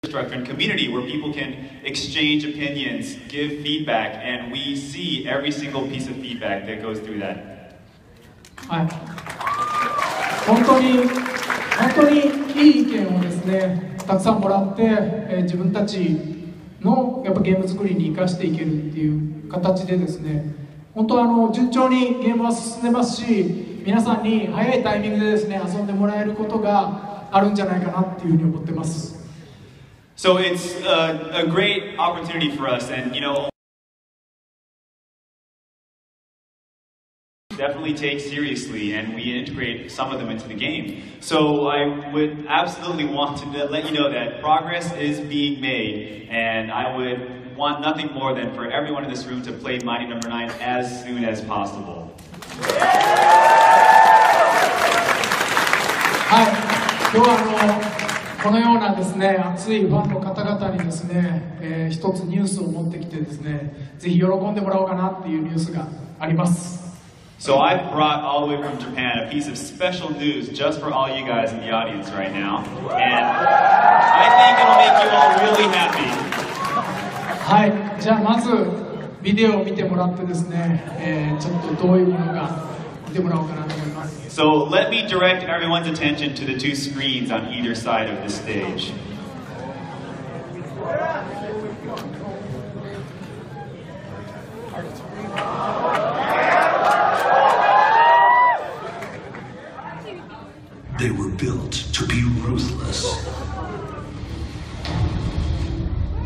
infrastructure and community where people can exchange opinions, give feedback, and we see every single piece of feedback that goes through that. はい、本当にいい意見をですね、たくさんもらって、自分たちのやっぱゲーム作りに生かしていけるっていう形でですね、本当順調にゲームは進んでますし、皆さんに早いタイミングでですね、遊んでもらえることがあるんじゃないかなっていうふうに思ってます。So it's a great opportunity for us, and definitely take seriously, and we integrate some of them into the game. So I would absolutely want to let you know that progress is being made, and I would want nothing more than for everyone in this room to play Mighty No. 9 as soon as possible. はい、今日はこのようなですね、熱いファンの方々にですね、一つニュースを持ってきてですね、ぜひ喜んでもらおうかなっていうニュースがあります。So I brought all the way from Japan a piece of special news just for all you guys in the audience right now, and I think it'll make you all really happy. はい、じゃあまずビデオを見てもらってですね、ちょっとどういうものか見てもらおうかなと思います。So let me direct everyone's attention to the two screens on either side of the stage. They were built to be ruthless,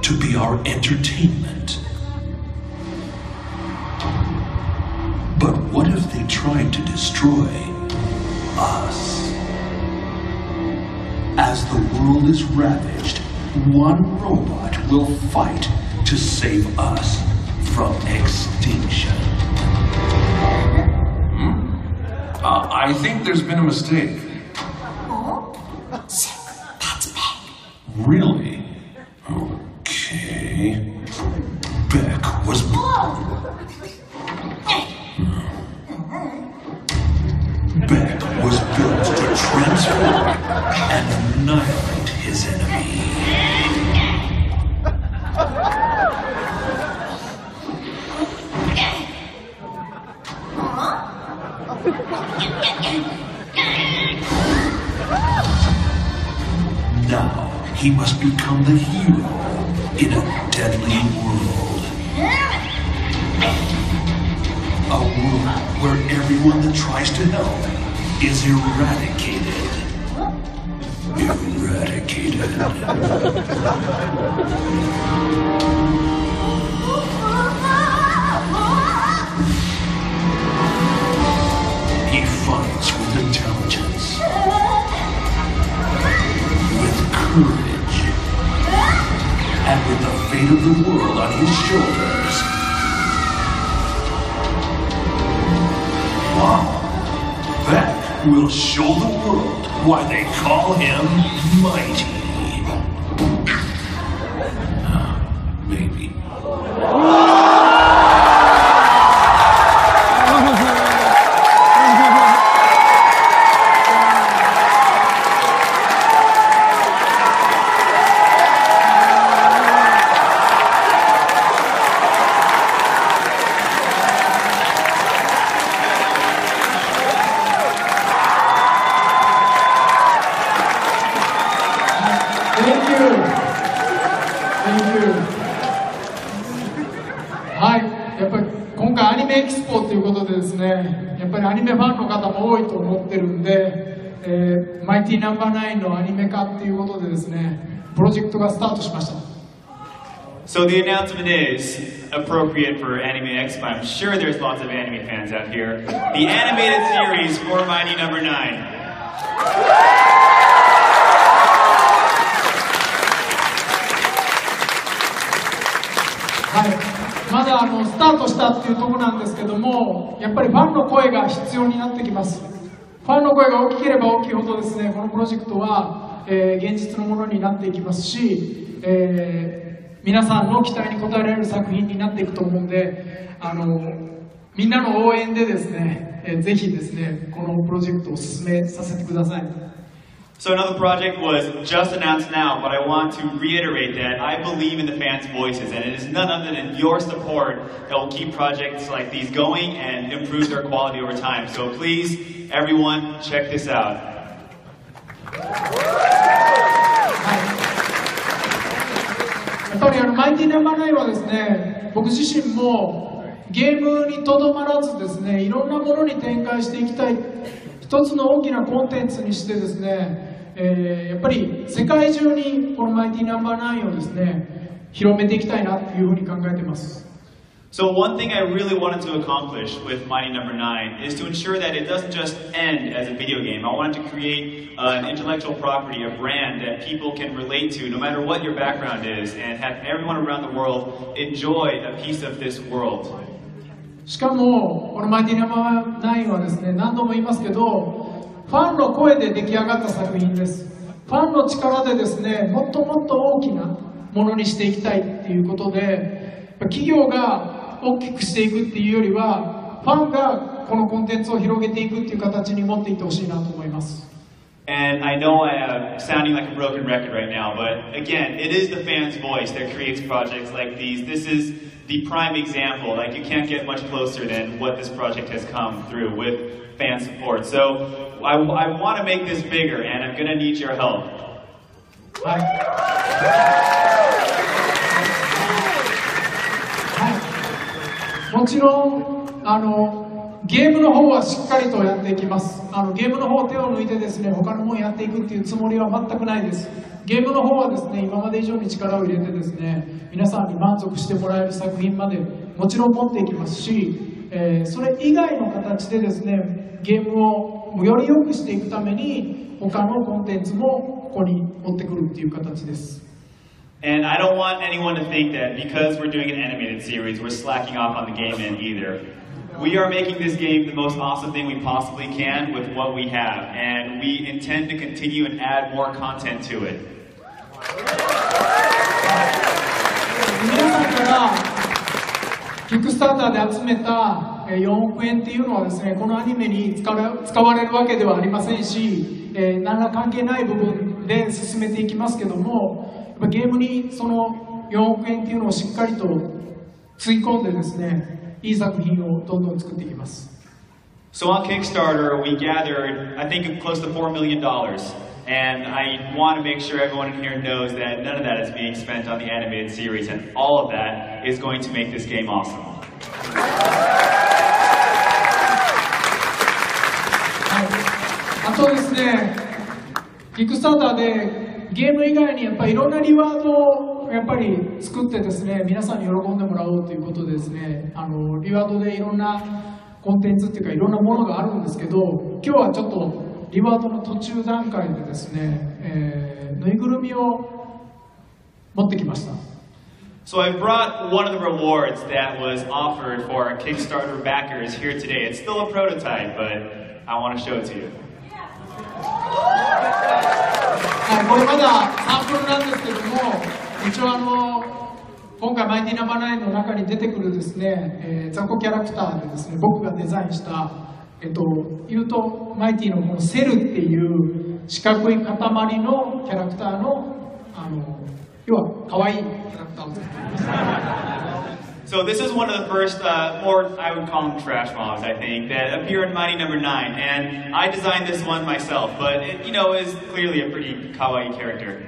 to be our entertainment. But what if they tried to destroy us? As the world is ravaged, one robot will fight to save us from extinction. I think there's been a mistake. That's Beck. Really? Okay. Beck was... Beck was built to transform and annihilate his enemy. Now he must become the hero in a deadly world. A world where everyone that tries to help is eradicated. He fights with intelligence, with courage, and with the fate of the world on his shoulders. Wow! Beck will show the world why they call him Mighty. Maybe.はい、やっぱり今回アニメエキスポということでですね、やっぱりアニメファンの方も多いと思ってるんで、マイティナンバー9のアニメ化っていうことでですね、プロジェクトがスタートしました。So the announcement is appropriate for Anime Expo. I'm sure there's lots of anime fans out here. The animated series for Mighty No. 9. はい、まだスタートしたっていうところなんですけども、やっぱりファンの声が必要になってきます。ファンの声が大きければ大きいほどですね、このプロジェクトは、現実のものになっていきますし、皆さんの期待に応えられる作品になっていくと思うんで、みんなの応援でですね、ぜひですね、このプロジェクトを進めさせてください。So another project was just announced now, but I want to reiterate that I believe in the fans' voices, and it is none other than your support that will keep projects like these going and improve their quality over time. So please, everyone, check this out. やっぱりマイティナンバー9はですね、僕自身もゲームにとどまらずですね、いろんなものに展開していきたい、一つの大きなコンテンツにしてですね、やっぱり世界中にこのマイティナンバー9をですね、広めていきたいなというふうに考えています。So one thing I really wanted to accomplish with Mighty Number 9 is to ensure that it doesn't just end as a video game. I wanted to create an intellectual property, a brand that people can relate to no matter what your background is, and have everyone around the world enjoy a piece of this world. しかもこのマイティナンバー9はですね、何度も言いますけど、ファンの声で出来上がった作品です。ファンの力でですね、もっともっと大きなものにしていきたいっていうことで、企業が大きくしていくっていうよりは、ファンがこのコンテンツを広げていくっていう形に持っていってほしいなと思います。And I know I am sounding like a broken record right now, but again, it is the fans' voice that creates projects like these. This is the prime example. Like, you can't get much closer than what this project has come through with fan support. So I want to make this bigger, and I'm going to need your help. はい、もちろんゲームの方はしっかりとやっていきます。ゲームの方を手を抜いてですね、他のものをやっていくっていうつもりは全くないです。ゲームの方はですね、今まで以上に力を入れてですね、皆さんに満足してもらえる作品までもちろん持っていきますし、それ以外の形でですね、ゲームをより良くしていくために他のコンテンツもここに持ってくるっていう形です。And I don't want anyone to think that because we're doing an animated series, we're slacking off on the game end either. We are making this game the most awesome thing we possibly can with what we have, and we intend to continue and add more content to it. 皆さんからキックスターターで集めた4億円っていうのはですね、このアニメに使われるわけではありませんし、何ら関係ない部分で進めていきますけども、やっぱゲームにその4億円っていうのをしっかりとつぎ込んでですね、いい作品をどんどん作っていきます。So on Kickstarter, we gathered, I think, close to $4 million. And I want to make sure everyone in here knows that none of that is being spent on the animated series, and all of that is going to make this game awesome. あとですね、キックスターターでゲーム以外にやっぱりいろんなリワードをやっぱり作ってですね、皆さんに喜んでもらおうということでですね、リワードでいろんなコンテンツっていうかいろんなものがあるんですけど、今日はちょっとリワードの途中段階でですね、ぬいぐるみを持ってきました。So I brought one of the rewards that was offered for our Kickstarter backers here today. It's still a prototype, but I want to show it to you. はい、これまだサンプルなんですけども、一応今回マイティナンバー9の中に出てくるですね、雑魚キャラクターでですね、僕がデザインした言うとマイティのこのセルっていう四角い塊のキャラクターの要は可愛いキャラクターを作っています。So this is one of the first, more I would call them trash mobs, I think, that appear in Mighty Number 9, and I designed this one myself, but it, is clearly a pretty kawaii character.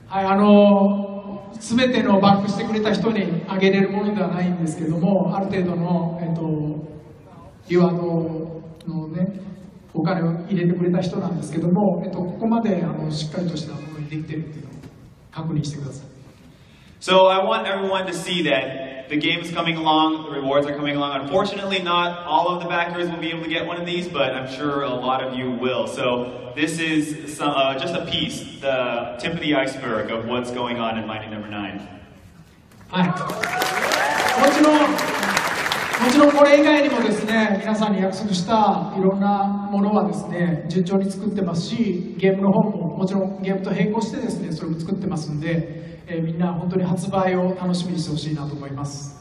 はい、全てのバックしてくれた人にあげれるものではないんですけども、ある程度のリワードのね、お金を入れてくれた人なんですけども、ここまでしっかりとしたものにできているっていうのを確認してください。So I want everyone to see that the game is coming along, the rewards are coming along. Unfortunately, not all of the backers will be able to get one of these, but I'm sure a lot of you will. So this is just a piece, the tip of the iceberg of what's going on in Mighty Number 9. はい。もちろんこれ以外にもですね、皆さんに約束したいろんなものはですね、順調に作ってますし、ゲームの方ももちろんゲームと並行してですね、それも作ってますんで、みんな本当に発売を楽しみにしてほしいなと思います。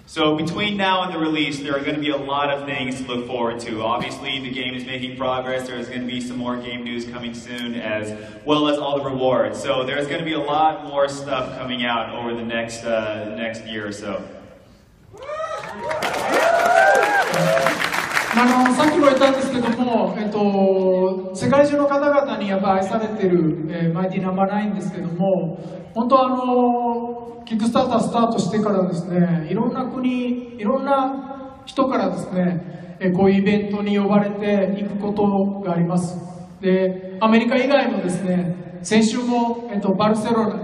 So between now and the release, there are going to be a lot of things to look forward to. Obviously, the game is making progress. There's going to be some more game news coming soon, as well as all the rewards. So there's going to be a lot more stuff coming out over the next year or so. さっきも言ったんですけども、世界中の方々にやっぱ愛されてる、マイティナンバー9ですけども、本当キックスタータースタートしてからですね、いろんな国、いろんな人からですね、こういうイベントに呼ばれていくことがあります。で、アメリカ以外もですね、先週も、バルセロナに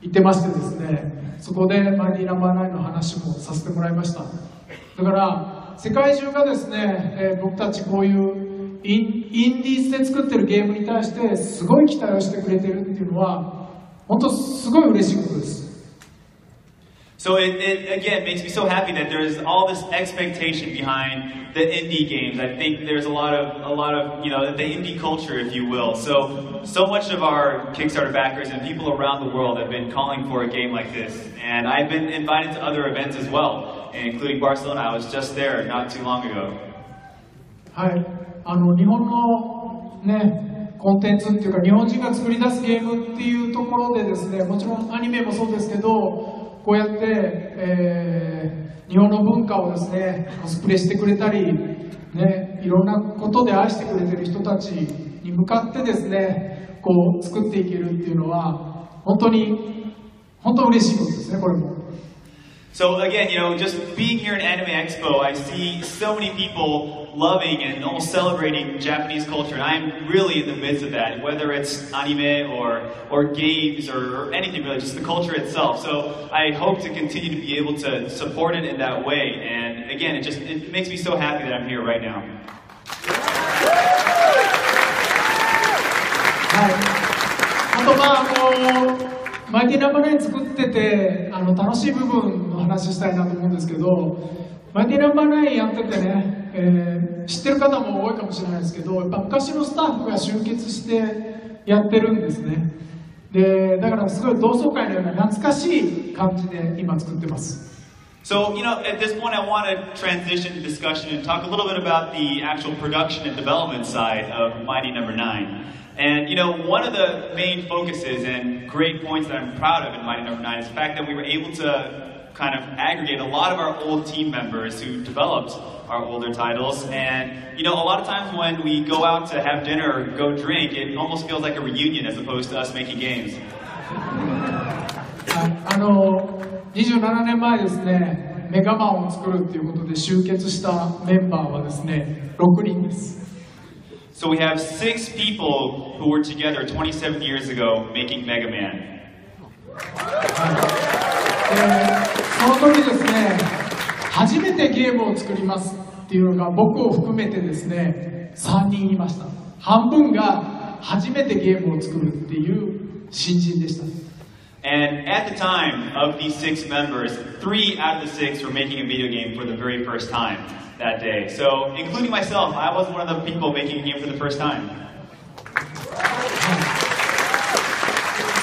行ってましてですね、そこでマイティナンバー9の話もさせてもらいました。だから世界中がですね、僕たちこういうインディーズで作ってるゲームに対してすごい期待をしてくれてるっていうのは本当すごい嬉しいことです。So it again makes me so happy that there's all this expectation behind the indie games. I think there's a lot of the indie culture, if you will. So much of our Kickstarter backers and people around the world have been calling for a game like this, and I've been invited to other events as well, including Barcelona. I was just there not too long ago. はい、日本のねコンテンツっていうか日本人が作り出すゲームっていうところでですね、もちろんアニメもそうですけど。こうやって、日本の文化をですねコスプレしてくれたり、ね、いろんなことで愛してくれてる人たちに向かってですねこう作っていけるっていうのは本当嬉しいことですね、これも。So again, just being here at Anime Expo, I see so many people loving and almost celebrating Japanese culture, and I'm really in the midst of that, whether it's anime or games or anything really, just the culture itself. So I hope to continue to be able to support it in that way, and again, it makes me so happy that I'm here right now. はい。あとマイティナンバー9作ってて楽しい部分の話したいなと思うんですけど、マイティナンバー9やっててね、知ってる方も多いかもしれないですけど、やっぱ昔のスタッフが集結してやってるんですね。で、だからすごい同窓会のような懐かしい感じで今作ってます。So, at this point I want to transition the discussion and talk a little bit about the actual production and development side of Mighty No. 9. And, one of the main focuses and great points that I'm proud of in Mighty No. 9 is the fact that we were able to kind of aggregate a lot of our old team members who developed our older titles. And, a lot of times when we go out to have dinner or go drink, it almost feels like a reunion as opposed to us making games. 27年前ですね、メガマンを作るっていうことで集結したメンバーはですね、6人です。So we have 6 people who were together 27 years ago making Mega Man. その時ですね、初めてゲームを作りますっていうのが僕を含めてですね、3人いました。半分が初めてゲームを作るっていう新人でした。And at the time of these 6 members, 3 out of the 6 were making a video game for the very first time that day. So, including myself, I was one of the people making a game for the first time.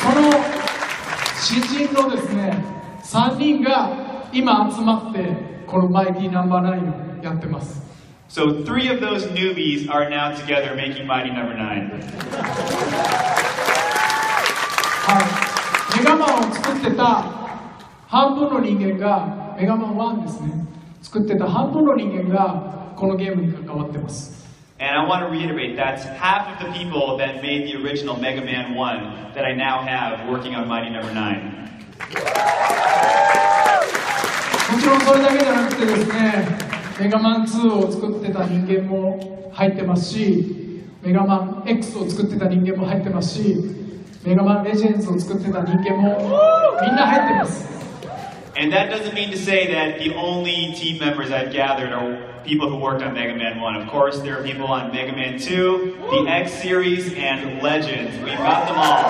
その新人のですね、3人が今集まってこのマイティナンバー9をやってます。So 3 of those newbies are now together making Mighty No. 9. メガマンを作ってた半分の人間がメガマン1ですね。作ってた半分の人間がこのゲームに関わってます。And I want to reiterate, that's half of the people that made the original Mega Man 1 that I now have working on Mighty No. 9. もちろんそれだけじゃなくてですね、メガマン2を作ってた人間も入ってますし、メガマン X を作ってた人間も入ってますし、メガマンレジェンズを作ってた人間もみんな入ってます。And that doesn't mean to say that the only team members I've gathered are people who worked on Mega Man 1. Of course, there are people on Mega Man 2, the X series, and Legends. We've got them all.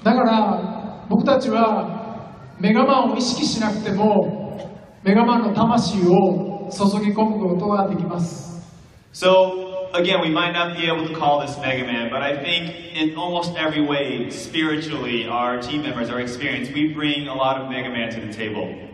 だから僕たちはメガマンを意識しなくてもメガマンの魂を注ぎ込むことができます。So again, we might not be able to call this Mega Man, but I think in almost every way, spiritually, our team members, our experience, we bring a lot of Mega Man to the table.